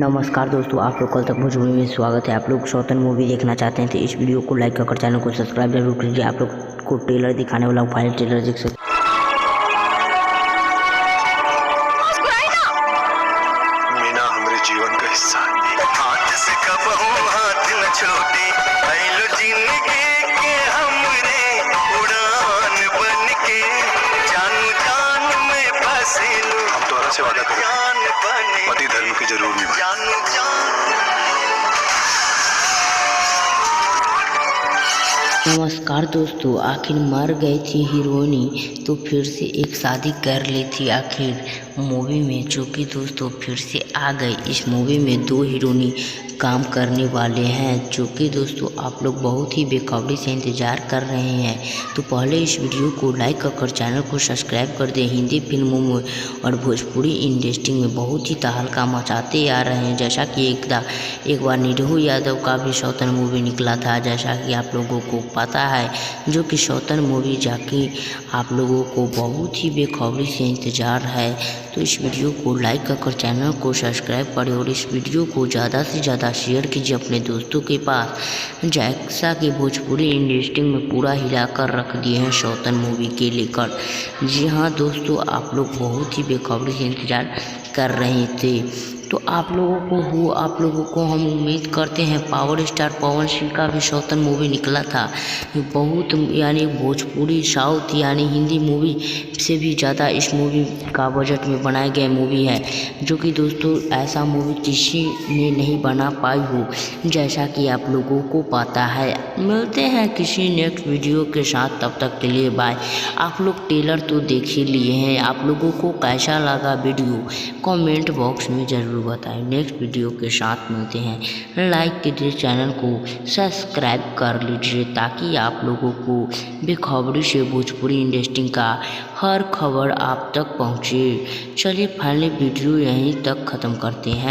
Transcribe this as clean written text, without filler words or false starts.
नमस्कार दोस्तों, आप लोग कल तक भोजपुरी में स्वागत है। आप लोग सौतन मूवी देखना चाहते हैं तो इस वीडियो को लाइक कर चैनल को सब्सक्राइब जरूर कीजिए। आप लोग को ट्रेलर दिखाने वाला फाइनल ट्रेलर देख सकते मीना हमारे जीवन का हिस्सा हाथ से कब हो हाथ न छोड़े आइलो जिंदगी के हमरे उड़ान बन के जान जान में फंसे लो। हम तोरा से वादा करें पति धर्म की जरूर निभाएं। नमस्कार दोस्तों, आखिर मर गई थी हीरोइनी तो फिर से एक शादी कर ली थी आखिर मूवी में, जो कि दोस्तों फिर से आ गई। इस मूवी में दो हीरोइनी काम करने वाले हैं, जो कि दोस्तों आप लोग बहुत ही बेखबरी से इंतज़ार कर रहे हैं। तो पहले इस वीडियो को लाइक कर चैनल को सब्सक्राइब कर दें। हिंदी फिल्मों में और भोजपुरी इंडस्ट्री में बहुत ही तहलका मचाते आ रहे हैं। जैसा कि एक बार निरहू यादव का भी सौतन मूवी निकला था, जैसा कि आप लोगों को पता है, जो कि सौतन मूवी जाके आप लोगों को बहुत ही बेखबरी से इंतज़ार है। तो इस वीडियो को लाइक कर चैनल को सब्सक्राइब करें और इस वीडियो को ज़्यादा से ज़्यादा शेयर कीजिए अपने दोस्तों के पास। जैसा कि भोजपुरी इंडस्ट्री में पूरा हिलाकर रख दिए हैं सौतन मूवी के लेकर। जी हाँ दोस्तों, आप लोग बहुत ही बेखबरी से इंतज़ार कर रहे थे। तो आप लोगों को हम उम्मीद करते हैं। पावर स्टार पवन सिंह का भी सौतन मूवी निकला था, बहुत यानी भोजपुरी साउथ यानी हिंदी मूवी से भी ज़्यादा इस मूवी का बजट में बनाया गया मूवी है, जो कि दोस्तों ऐसा मूवी किसी ने नहीं बना पाई हो, जैसा कि आप लोगों को पता है। मिलते हैं किसी नेक्स्ट वीडियो के साथ, तब तक के लिए बाय। आप लोग ट्रेलर तो देख ही लिए हैं, आप लोगों को कैसा लगा वीडियो कमेंट बॉक्स में ज़रूर बताएं। नेक्स्ट वीडियो के साथ मिलते हैं। लाइक कीजिए, चैनल को सब्सक्राइब कर लीजिए ताकि आप लोगों को बेखबरी से भोजपुरी इंडस्ट्री का हर खबर आप तक पहुंचे। चलिए फाइनली वीडियो यहीं तक ख़त्म करते हैं।